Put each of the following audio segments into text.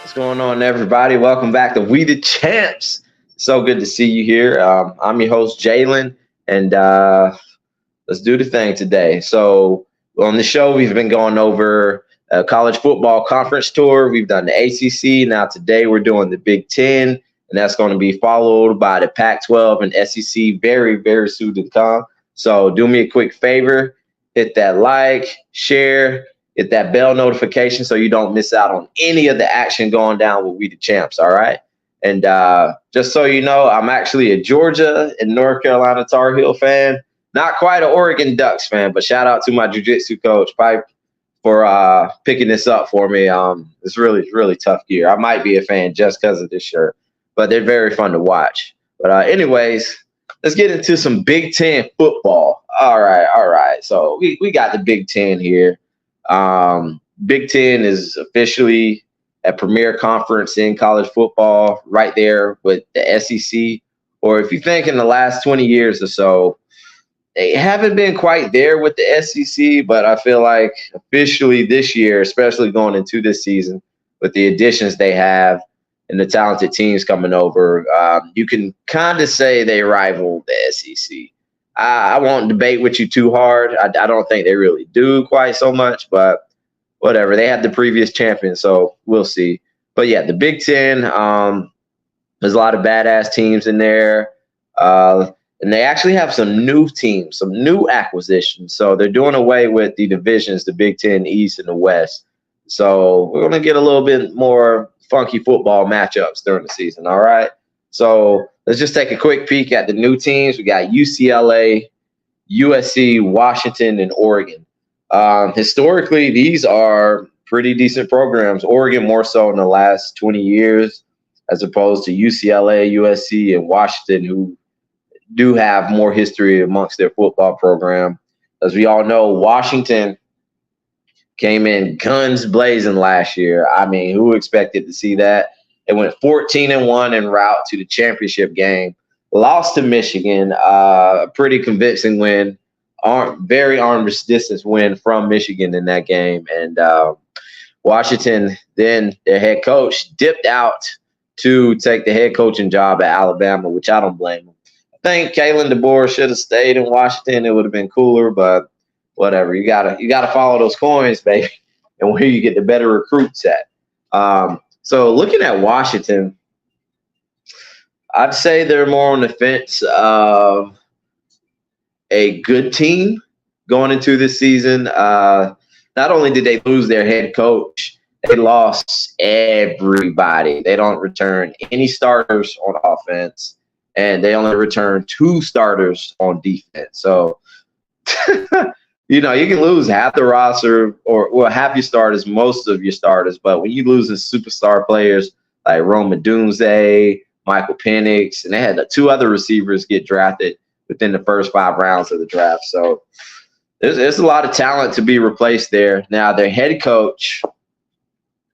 What's going on, everybody? Welcome back to We the Champs. So good to see you here. I'm your host, Jalen, and let's do the thing today. So, on the show, we've been going over a college football conference tour. We've done the ACC. Now, today, we're doing the Big Ten, and that's going to be followed by the Pac 12 and SEC very, very soon to come. So, do me a quick favor, hit that like, share, hit that bell notification so you don't miss out on any of the action going down with We the Champs. All right. And just so you know, I'm actually a Georgia and North Carolina Tar Heel fan. Not quite an Oregon Ducks fan, but shout out to my jiu-jitsu coach, Pipe, for picking this up for me. It's really tough gear. I might be a fan just because of this shirt, but they're very fun to watch. But anyways, let's get into some Big Ten football. All right. So we got the Big Ten here. Big Ten is officially a premier conference in college football, right there with the SEC. Or if you think in the last 20 years or so, they haven't been quite there with the SEC, but I feel like officially this year, especially going into this season, with the additions they have and the talented teams coming over, you can kind of say they rival the SEC. I won't debate with you too hard. I don't think they really do quite so much, but whatever. They had the previous champion, so we'll see. But yeah, the Big Ten, there's a lot of badass teams in there. And they actually have some new teams, some new acquisitions. So they're doing away with the divisions, the Big Ten East and the West. So we're going to get a little bit more funky football matchups during the season, all right? So let's just take a quick peek at the new teams. We got UCLA, USC, Washington, and Oregon. Historically, these are pretty decent programs. Oregon more so in the last 20 years, as opposed to UCLA, USC, and Washington, who do have more history amongst their football program. As we all know, Washington came in guns blazing last year. I mean, who expected to see that? They went 14-1 en route to the championship game. Lost to Michigan, a pretty convincing win, very arm distance win from Michigan in that game. And Washington, then their head coach, dipped out to take the head coaching job at Alabama, which I don't blame him. I think Kalen DeBoer should have stayed in Washington. It would have been cooler, but whatever. You gotta follow those coins, baby, and where you get the better recruits at. So looking at Washington, I'd say they're more on the fence of a good team going into this season. Not only did they lose their head coach, they lost everybody. They don't return any starters on offense, and they only return 2 starters on defense. So, you can lose half the roster or half your starters, most of your starters. But when you lose the superstar players like Roma Dunze, Michael Penix, and they had 2 other receivers get drafted within the first 5 rounds of the draft. So there's a lot of talent to be replaced there. Now, their head coach,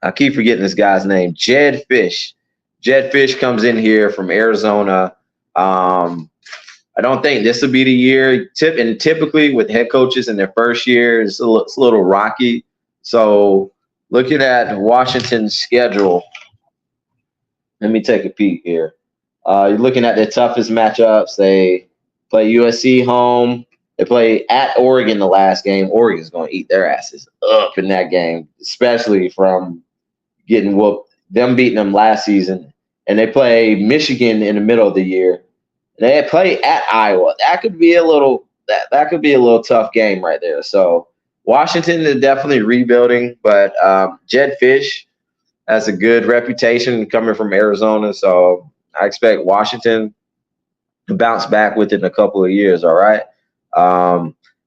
I keep forgetting this guy's name, Jedd Fisch. Jedd Fisch comes in here from Arizona. I don't think this will be the year. And typically with head coaches in their first year, it's a little rocky. So looking at Washington's schedule, let me take a peek here. You're looking at their toughest matchups. They play USC home. They play at Oregon the last game. Oregon's going to eat their asses up in that game, especially from getting whooped, them beating them last season. And they play Michigan in the middle of the year. They play at Iowa. That could be a little tough game right there. So Washington is definitely rebuilding, but Jedd Fisch has a good reputation coming from Arizona. So I expect Washington to bounce back within a couple of years. All right,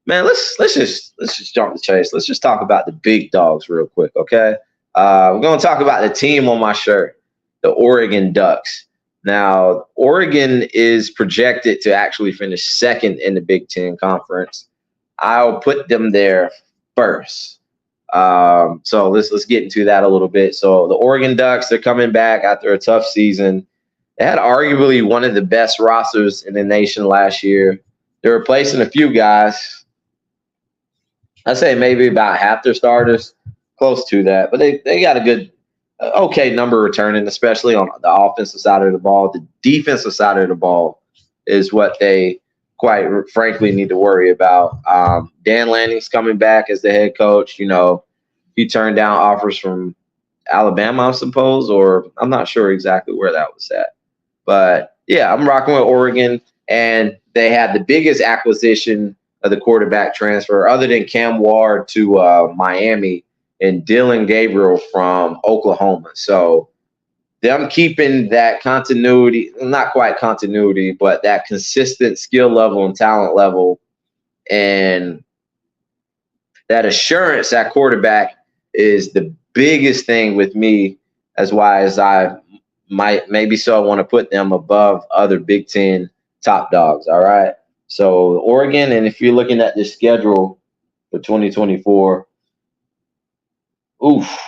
man. Let's just jump the chase. Let's just talk about the big dogs real quick. Okay, we're gonna talk about the team on my shirt, the Oregon Ducks. Now, Oregon is projected to actually finish second in the Big Ten Conference. I'll put them there first. So let's get into that a little bit. So the Oregon Ducks, they're coming back after a tough season. They had arguably one of the best rosters in the nation last year. They're replacing a few guys. I'd say maybe about half their starters, close to that. But they got a okay number returning, especially on the offensive side of the ball. The defensive side of the ball is what they quite frankly need to worry about. Dan Lanning's coming back as the head coach. He turned down offers from Alabama, I suppose, or I'm not sure exactly where that was at. But yeah, I'm rocking with Oregon, and they had the biggest acquisition of the quarterback transfer, other than Cam Ward to Miami, and Dylan Gabriel from Oklahoma. So them keeping that continuity, not quite continuity, but that consistent skill level and talent level, and that assurance at quarterback is the biggest thing with me, as why as I might maybe so I want to put them above other Big Ten top dogs. All right. So Oregon, and if you're looking at the schedule for 2024, oof.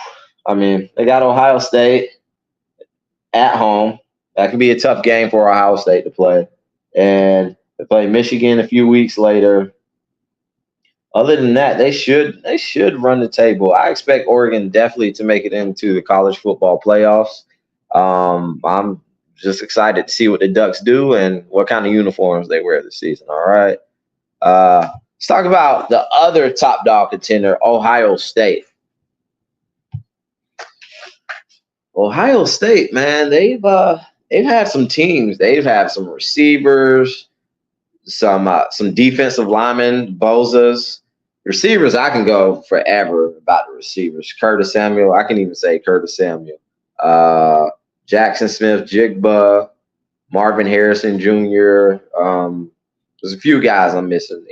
I mean, they got Ohio State at home. That could be a tough game for Ohio State to play. And they play Michigan a few weeks later. Other than that, they should run the table. I expect Oregon definitely to make it into the college football playoffs. I'm just excited to see what the Ducks do and what kind of uniforms they wear this season. All right. Let's talk about the other top dog contender, Ohio State. Ohio State, man, they've had some teams. They've had some receivers, some defensive linemen, Bozas. Receivers, I can go forever about the receivers. Curtis Samuel, I can even say Curtis Samuel. Jackson Smith-Jigba, Marvin Harrison Jr. There's a few guys I'm missing.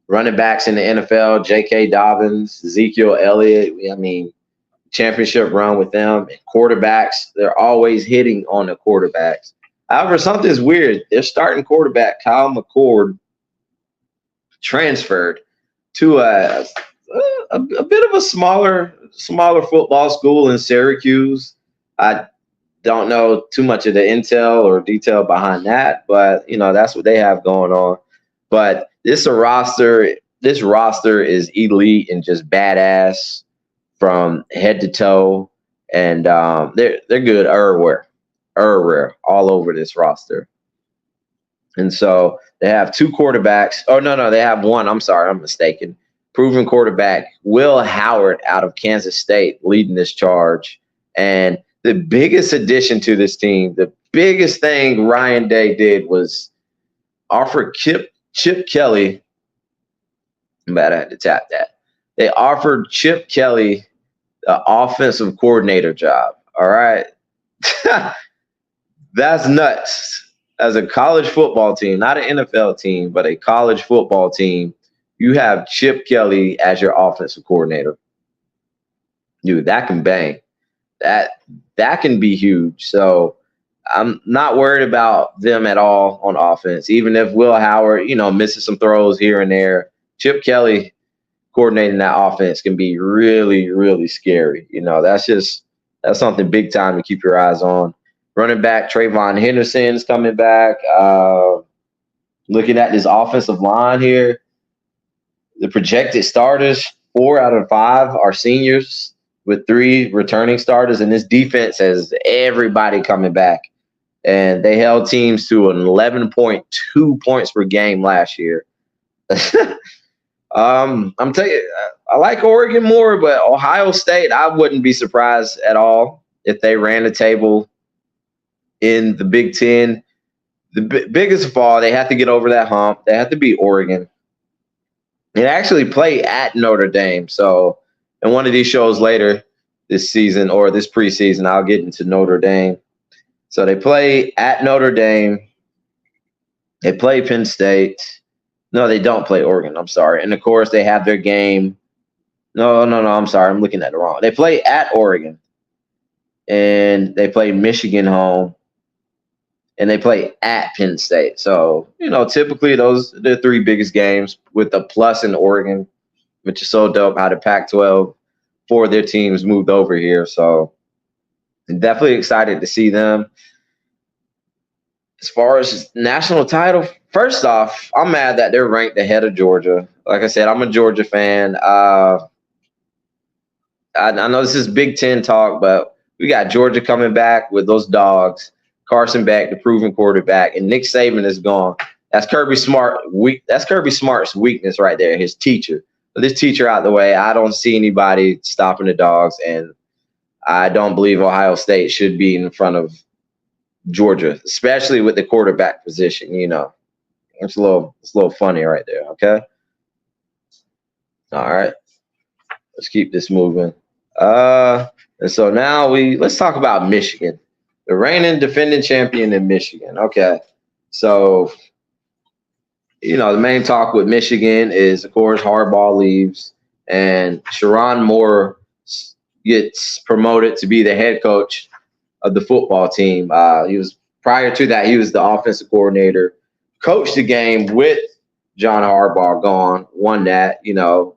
Running backs in the NFL, J.K. Dobbins, Ezekiel Elliott. I mean, championship run with them. And quarterbacks, they're always hitting on the quarterbacks. However, something's weird. Their starting quarterback, Kyle McCord, transferred to a bit of a smaller football school in Syracuse. I don't know too much of the intel or detail behind that, but that's what they have going on. But this roster is elite and just badass from head to toe, and they're good everywhere, all over this roster. And so they have two quarterbacks. Oh, no, they have one. I'm sorry, I'm mistaken. Proven quarterback, Will Howard out of Kansas State, leading this charge. And the biggest addition to this team, the biggest thing Ryan Day did was offer Chip Kelly. I'm bad, I had to tap that. They offered Chip Kelly the offensive coordinator job. All right. That's nuts. As a college football team, not an NFL team, but a college football team, you have Chip Kelly as your offensive coordinator. Dude, that can bang. That can be huge. So I'm not worried about them at all on offense. Even if Will Howard, misses some throws here and there, Chip Kelly coordinating that offense can be really, really scary. That's something big time to keep your eyes on. Running back Trayvon Henderson's coming back. Looking at this offensive line here, the projected starters, 4 out of 5 are seniors with 3 returning starters. And this defense has everybody coming back. And they held teams to an 11.2 points per game last year. I'm telling you, I like Oregon more, but Ohio State, I wouldn't be surprised at all if they ran the table in the Big Ten. The biggest of all, they have to get over that hump. They have to beat Oregon. They actually play at Notre Dame. So in one of these shows later this season or this preseason, I'll get into Notre Dame. So they play at Notre Dame. They play Penn State. No, they don't play Oregon. I'm sorry. And, of course, they have their game. No, I'm sorry. I'm looking at it wrong. They play at Oregon. And they play Michigan home. And they play at Penn State. So, typically those are the 3 biggest games with a plus in Oregon, which is so dope how the Pac-12, 4 of their teams moved over here. So, I'm definitely excited to see them. As far as national title, first off, I'm mad that they're ranked ahead of Georgia. Like I said, I'm a Georgia fan. I know this is Big Ten talk, but We got Georgia coming back with those dogs. Carson Beck, the proven quarterback, and Nick Saban is gone. That's Kirby Smart. That's Kirby Smart's weakness right there. His teacher. With this teacher out the way, I don't see anybody stopping the dogs, and I don't believe Ohio State should be in front of Georgia, especially with the quarterback position. It's a little funny right there. Okay. All right. Let's keep this moving. And so now let's talk about Michigan, the reigning defending champion in Michigan. Okay. So, the main talk with Michigan is, of course, Harbaugh leaves and Sharon Moore gets promoted to be the head coach of the football team. Prior to that, he was the offensive coordinator, coached the game with John Harbaugh gone, won that,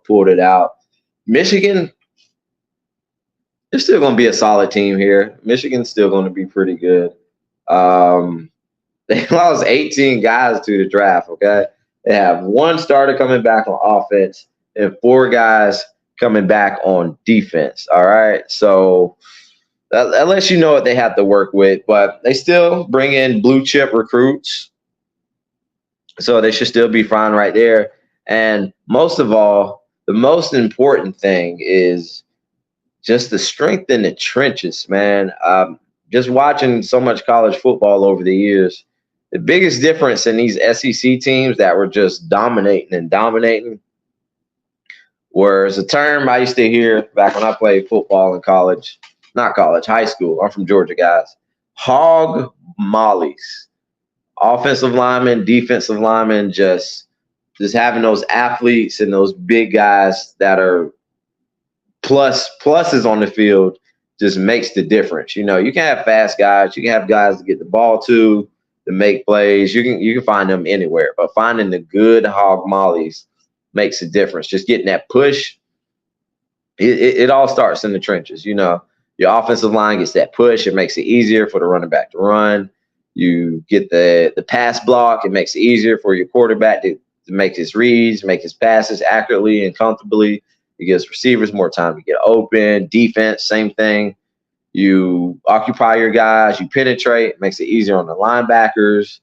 pulled it out. Michigan, they're still going to be a solid team here. Michigan's still going to be pretty good. They lost 18 guys to the draft, okay? They have one starter coming back on offense and 4 guys coming back on defense, all right? So that lets you know what they have to work with, but they still bring in blue-chip recruits, so they should still be fine right there. And most of all, the most important thing is just the strength in the trenches, man. Just watching so much college football over the years, the biggest difference in these SEC teams that were just dominating was a term I used to hear back when I played football in college. Not college, high school. I'm from Georgia, guys. Hog mollies. Offensive linemen, defensive linemen, just having those athletes and those big guys that are pluses on the field just makes the difference. You can have fast guys. You can have guys to get the ball to make plays. You can find them anywhere. But finding the good hog mollies makes a difference. Just getting that push, it all starts in the trenches. Your offensive line gets that push. It makes it easier for the running back to run. You get the pass block. It makes it easier for your quarterback to make his reads, make his passes accurately and comfortably. It gives receivers more time to get open. Defense, same thing. You occupy your guys. You penetrate. It makes it easier on the linebackers.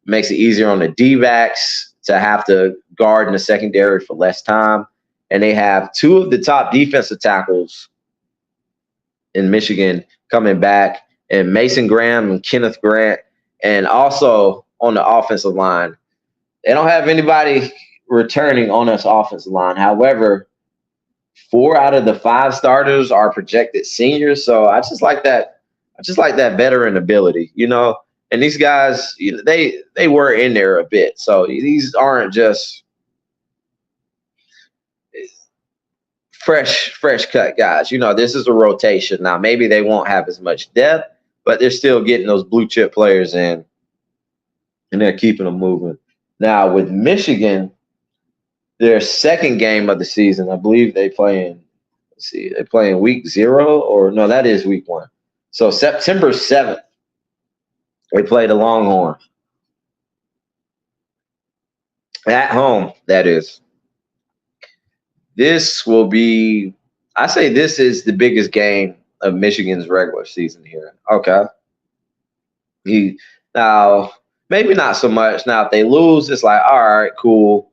It makes it easier on the D-backs to have to guard in the secondary for less time. And they have 2 of the top defensive tackles in Michigan coming back, and Mason Graham and Kenneth Grant. And also on the offensive line, they don't have anybody returning on this offensive line. However, 4 out of the 5 starters are projected seniors. So I just like that. I just like that veteran ability, And these guys, they were in there a bit. So these aren't just fresh cut guys. This is a rotation. Now, maybe they won't have as much depth, but they're still getting those blue chip players in, and they're keeping them moving. Now, with Michigan, their second game of the season, I believe they play in week 0, or no, that is week 1. So September 7th, they play the Longhorns. At home, that is. This will be, I say this is the biggest game of Michigan's regular season here. Okay. Now, maybe not so much. Now, if they lose, it's like, all right, cool.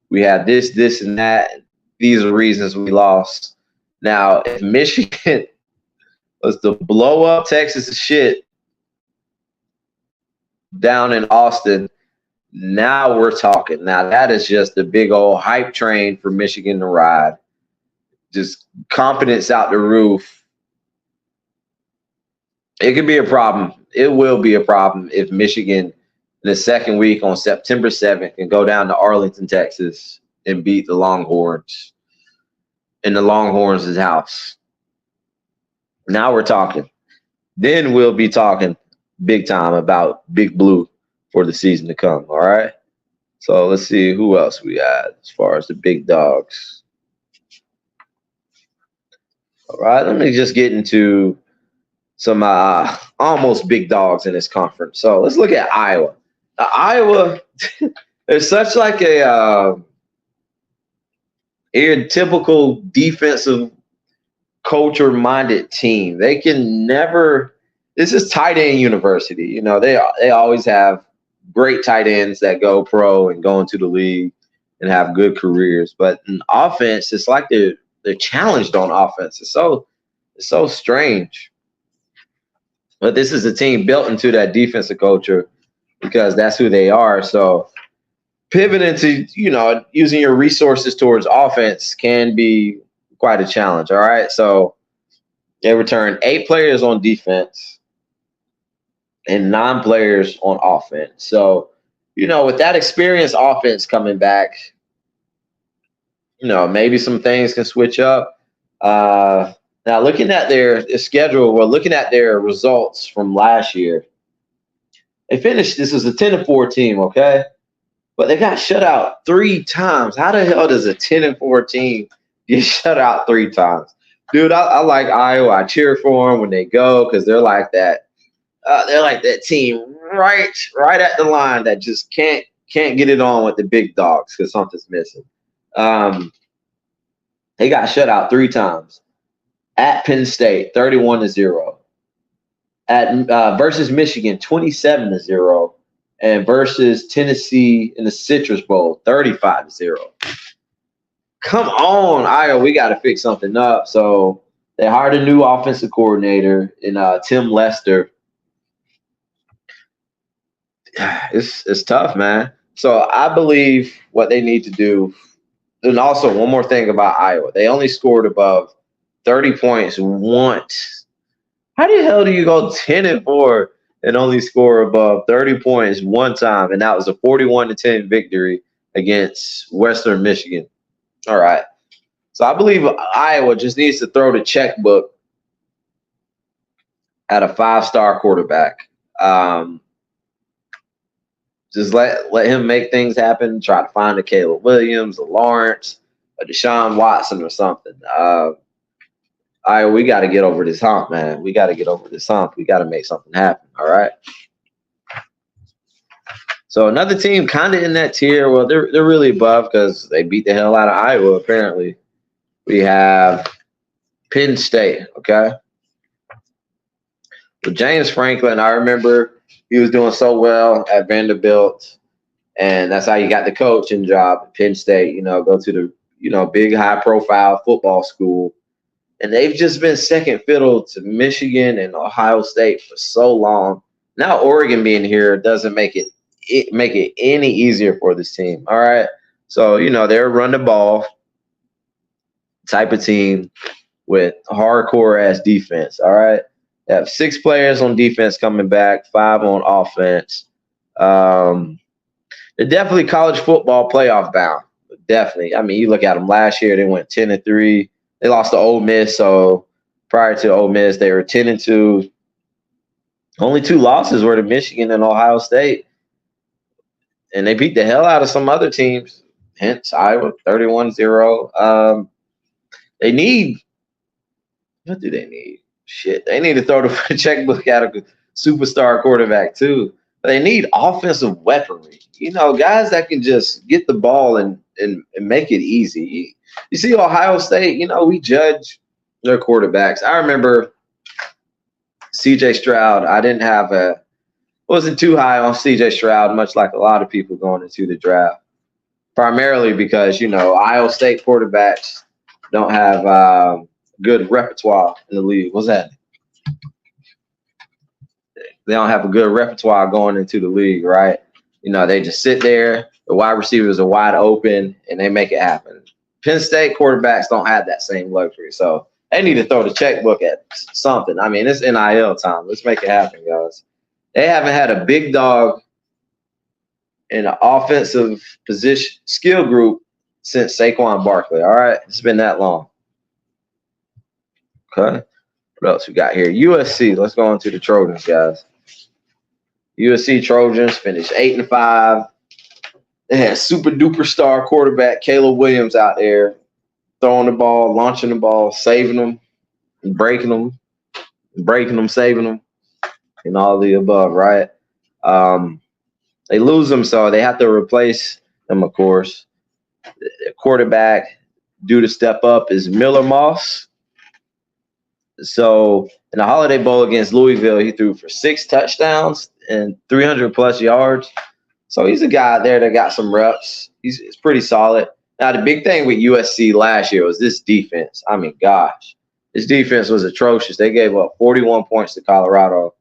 We have this, and that. These are reasons we lost. Now, if Michigan was to blow up Texas shit down in Austin, now we're talking. Now, that is just a big old hype train for Michigan to ride. Just confidence out the roof. It could be a problem. It will be a problem if Michigan in the second week on September 7th can go down to Arlington, Texas, and beat the Longhorns in the Longhorns' house. Now we're talking. Then we'll be talking big time about Big Blue for the season to come, all right? So let's see who else we got as far as the big dogs. All right, let me just get into some almost big dogs in this conference. So let's look at Iowa. Iowa is such like a typical defensive culture-minded team. They can never. This is tight end university. You know, they always have great tight ends that go pro and go into the league and have good careers. But in offense, it's like they're challenged on offense. It's so strange. But this is a team built into that defensive culture because that's who they are. So pivoting to, you know, using your resources towards offense can be quite a challenge. All right. So they returned 8 players on defense and 9 players on offense. So, you know, with that experienced offense coming back, you know, maybe some things can switch up. Now, looking at their schedule, well, looking at their results from last year, they finished. This is a 10-4 team, okay, but they got shut out 3 times. How the hell does a 10-4 team get shut out 3 times, dude? I like Iowa. I cheer for them when they go because they're like that. They're like that team right at the line that just can't get it on with the big dogs because something's missing. They got shut out 3 times. At Penn State, 31-0. At versus Michigan, 27-0. And versus Tennessee in the Citrus Bowl, 35-0. Come on, Iowa, we got to fix something up. So they hired a new offensive coordinator in Tim Lester. It's tough, man. So I believe what they need to do. And also, one more thing about Iowa. They only scored above 30 points once. How the hell do you go 10-4 and only score above 30 points one time? And that was a 41-10 victory against Western Michigan. All right. So I believe Iowa just needs to throw the checkbook at a 5-star quarterback. Just let him make things happen. Try to find a Caleb Williams, a Lawrence, a Deshaun Watson or something. We got to get over this hump, man. We got to get over this hump. We got to make something happen, all right? So another team kind of in that tier. Well, they're really above because they beat the hell out of Iowa, apparently. We have Penn State, okay? With James Franklin, I remember he was doing so well at Vanderbilt, and that's how you got the coaching job at Penn State, you know, go to the, you know, big high-profile football school. And they've just been second fiddle to Michigan and Ohio State for so long. Now Oregon being here doesn't make it any easier for this team. All right. So, you know, they're a run the ball type of team with hardcore ass defense. All right. They have 6 players on defense coming back, 5 on offense. They're definitely college football playoff bound. Definitely. I mean, you look at them last year, they went 10-3. They lost to Ole Miss, so prior to Ole Miss, they were 10-2. Only 2 losses were to Michigan and Ohio State, and they beat the hell out of some other teams. Hence, Iowa 31-0. They need what do they need? Shit, they need to throw the checkbook at a superstar quarterback too. But they need offensive weaponry. You know, guys that can just get the ball and make it easy. You see Ohio State, you know, we judge their quarterbacks. I remember C.J. Stroud. Wasn't too high on C.J. Stroud, much like a lot of people going into the draft. Primarily because, you know, Ohio State quarterbacks don't have good repertoire in the league. What's that? They don't have a good repertoire going into the league, right? You know, they just sit there. The wide receivers are wide open, and they make it happen. Penn State quarterbacks don't have that same luxury, so they need to throw the checkbook at something. I mean, it's NIL time. Let's make it happen, guys. They haven't had a big dog in an offensive position skill group since Saquon Barkley. All right, it's been that long. Okay, what else we got here? USC. Let's go on to the Trojans, guys. USC Trojans finished 8-5. They had super duper star quarterback Caleb Williams out there throwing the ball, launching the ball, saving them, breaking them, saving them, and all the above, right? They lose them, so they have to replace them, of course. The quarterback due to step up is Miller Moss. So in the Holiday Bowl against Louisville, he threw for 6 touchdowns and 300 plus yards. So he's a guy there that got some reps. He's pretty solid. Now, the big thing with USC last year was this defense. I mean, gosh, this defense was atrocious. They gave up 41 points to Colorado,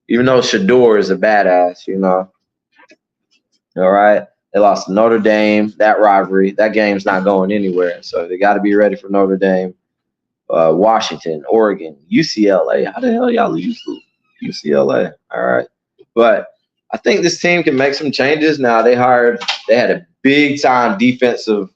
even though Shador is a badass, you know. All right. They lost to Notre Dame, that rivalry. That game's not going anywhere. So they got to be ready for Notre Dame, Washington, Oregon, UCLA. How the hell y'all lose to UCLA? All right. But I think this team can make some changes. Now, they had a big time defensive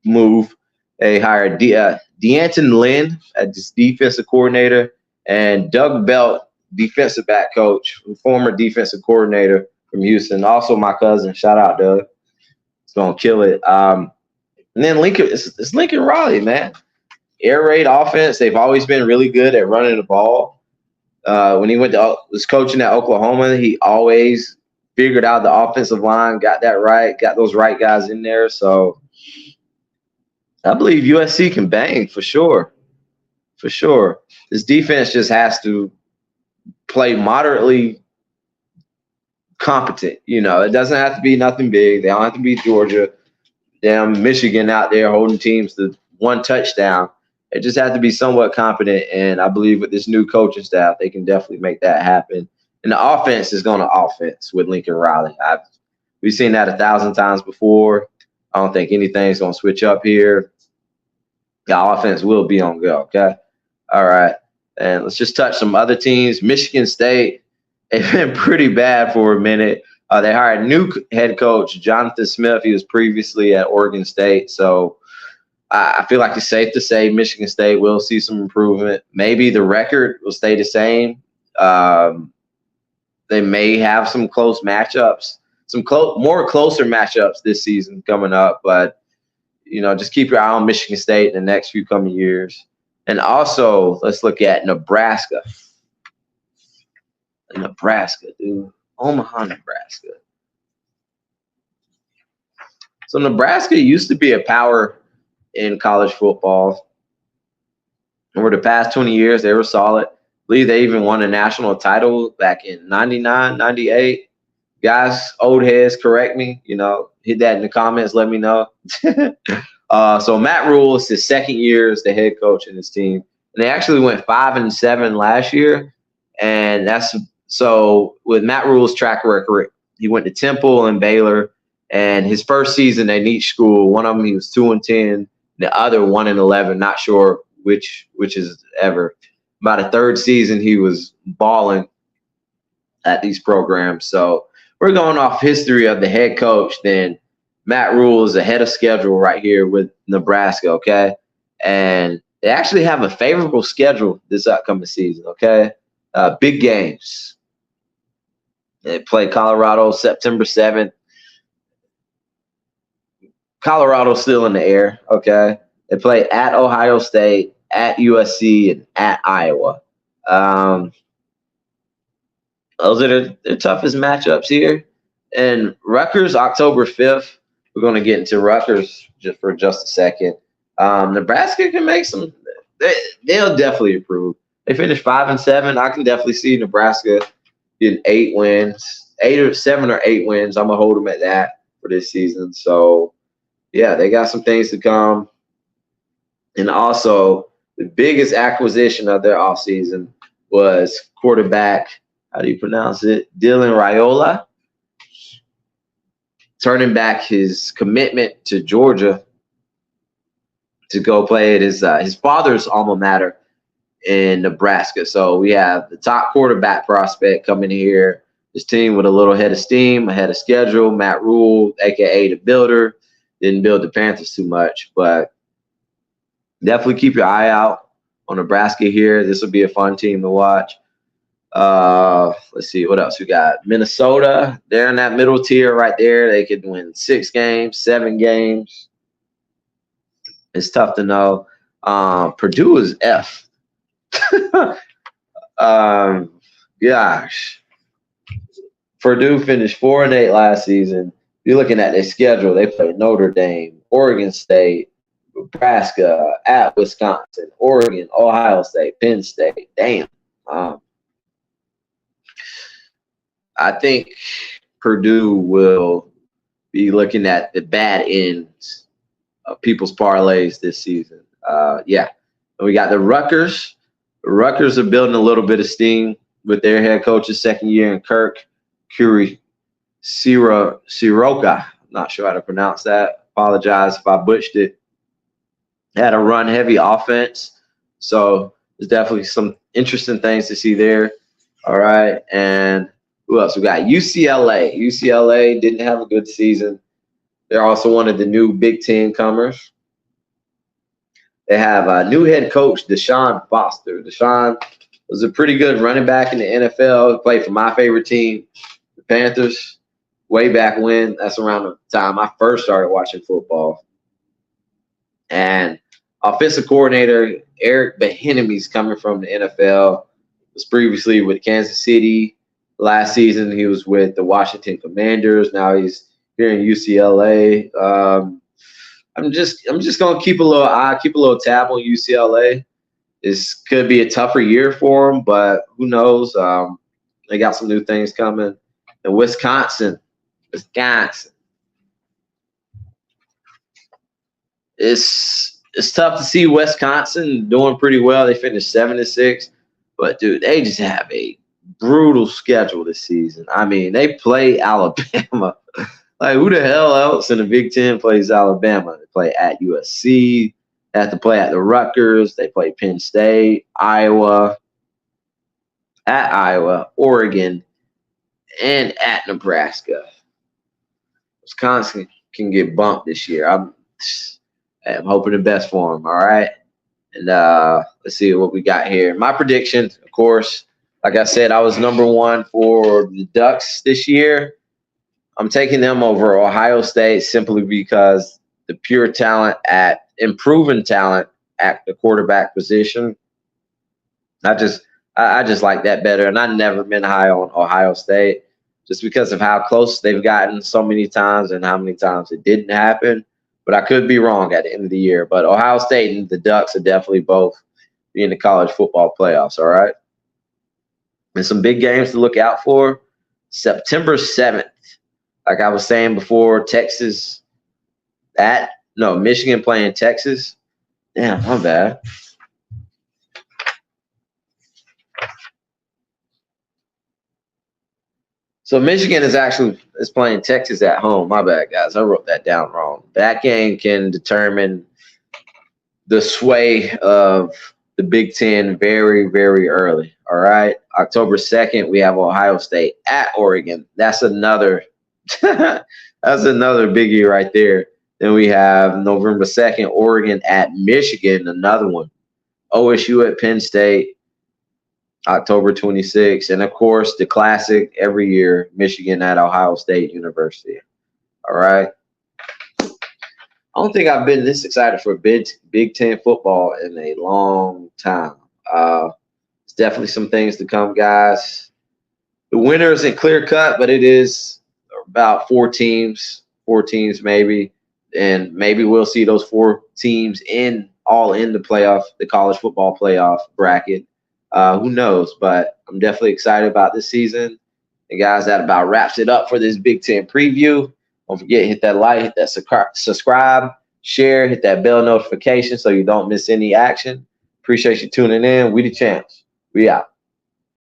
move. They hired D'Anton Lynn as this defensive coordinator and Doug Belt, defensive back coach, former defensive coordinator from Houston. Also, my cousin. Shout out, Doug. He's going to kill it. And then Lincoln, it's Lincoln Riley, man. Air raid offense. They've always been really good at running the ball. When he was coaching at Oklahoma, he always figured out the offensive line, got that right, got those right guys in there. So I believe USC can bang for sure. For sure. This defense just has to play moderately competent. You know, it doesn't have to be nothing big. They don't have to be Georgia, damn Michigan out there holding teams to 1 touchdown. It just has to be somewhat competent. And I believe with this new coaching staff, they can definitely make that happen. And the offense is going to offense with Lincoln Riley. We've seen that 1,000 times before. I don't think anything's going to switch up here. The offense will be on go, okay? All right. And let's just touch some other teams. Michigan State, they've been pretty bad for a minute. They hired new head coach, Jonathan Smith. He was previously at Oregon State. So I feel like it's safe to say Michigan State will see some improvement. Maybe the record will stay the same. They may have some close matchups, more closer matchups this season coming up. But, you know, just keep your eye on Michigan State in the next few coming years. And also, let's look at Nebraska. Nebraska, dude. Omaha, Nebraska. So Nebraska used to be a power in college football. Over the past 20 years, they were solid. I believe they even won a national title back in 99, 98. Guys, old heads, correct me. You know, hit that in the comments. Let me know. So Matt Rule is his second year as the head coach in his team. And they actually went 5-7 last year. And that's so with Matt Rule's track record, he went to Temple and Baylor. And his first season at each school, one of them he was 2-10, the other 1-11. Not sure which is ever. By the third season, he was balling at these programs. So we're going off history of the head coach. Then Matt Rule is ahead of schedule right here with Nebraska. Okay, and they actually have a favorable schedule this upcoming season. Okay, big games. They play Colorado September 7th. Colorado's still in the air, okay? They play at Ohio State, at USC, and at Iowa. Those are the toughest matchups here. And Rutgers, October 5th. We're going to get into Rutgers for just a second. Nebraska can make some – they'll definitely improve. They finished 5-7. I can definitely see Nebraska getting 8 wins, 7 or 8 wins. I'm going to hold them at that for this season. So, yeah, they got some things to come. And also, the biggest acquisition of their offseason was quarterback, how do you pronounce it? Dylan Raiola, turning back his commitment to Georgia to go play at his father's alma mater in Nebraska. So we have the top quarterback prospect coming here. This team with a little head of steam, ahead of schedule. Matt Rule, a.k.a. the builder. Didn't build the Panthers too much, but definitely keep your eye out on Nebraska here. This will be a fun team to watch. Let's see what else we got. Minnesota, they're in that middle tier right there. They could win 6 games, 7 games. It's tough to know. Purdue is F. Gosh. Purdue finished 4-8 last season. You're looking at their schedule. They played Notre Dame, Oregon State, Nebraska, at Wisconsin, Oregon, Ohio State, Penn State. Damn. I think Purdue will be looking at the bad ends of people's parlays this season. Yeah. And we got the Rutgers. The Rutgers are building a little bit of steam with their head coach's second year in Kirk Siroka. I'm not sure how to pronounce that. Apologize if I butchered it. Had a run-heavy offense. So there's definitely some interesting things to see there. All right. And who else? We got UCLA. UCLA didn't have a good season. They're also one of the new Big Ten comers. They have a new head coach, Deshaun Foster. Deshaun was a pretty good running back in the NFL. He played for my favorite team, the Panthers, way back when. That's around the time I first started watching football. And offensive coordinator Eric Bieniemy's coming from the NFL. Was previously with Kansas City. Last season he was with the Washington Commanders. Now he's here in UCLA. I'm just gonna keep a little tab on UCLA. This could be a tougher year for them, but who knows? They got some new things coming. And Wisconsin. It's tough to see Wisconsin doing pretty well. They finished 7-6, but dude, they just have a brutal schedule this season. I mean, they play Alabama. Like, who the hell else in the Big Ten plays Alabama? They play at USC. They have to play at the Rutgers. They play Penn State, Iowa, Oregon, and at Nebraska. Wisconsin can get bumped this year. I'm hoping the best for them, all right? And let's see what we got here. My prediction, of course, like I said, I was number one for the Ducks this year. I'm taking them over Ohio State simply because the pure talent improving talent at the quarterback position. I just like that better, and I've never been high on Ohio State just because of how close they've gotten so many times and how many times it didn't happen. But I could be wrong at the end of the year. But Ohio State and the Ducks are definitely both in the college football playoffs, all right? And some big games to look out for. September 7th. Like I was saying before, Michigan playing Texas. Damn, my bad. So Michigan is playing Texas at home. My bad, guys. I wrote that down wrong. That game can determine the sway of the Big Ten very, very early. All right. October 2nd, we have Ohio State at Oregon. That's another biggie right there. Then we have November 2nd, Oregon at Michigan, another one. OSU at Penn State, October 26th. And, of course, the classic every year, Michigan at Ohio State University. All right. I don't think I've been this excited for Big Ten football in a long time. It's definitely some things to come, guys. The winner isn't clear cut, but it is about four teams maybe, and maybe we'll see those four teams all in the college football playoff bracket. Who knows? But I'm definitely excited about this season. And guys, that about wraps it up for this Big Ten preview. Don't forget, hit that like, hit that subscribe, share, hit that bell notification so you don't miss any action. Appreciate you tuning in. We the champs. We out.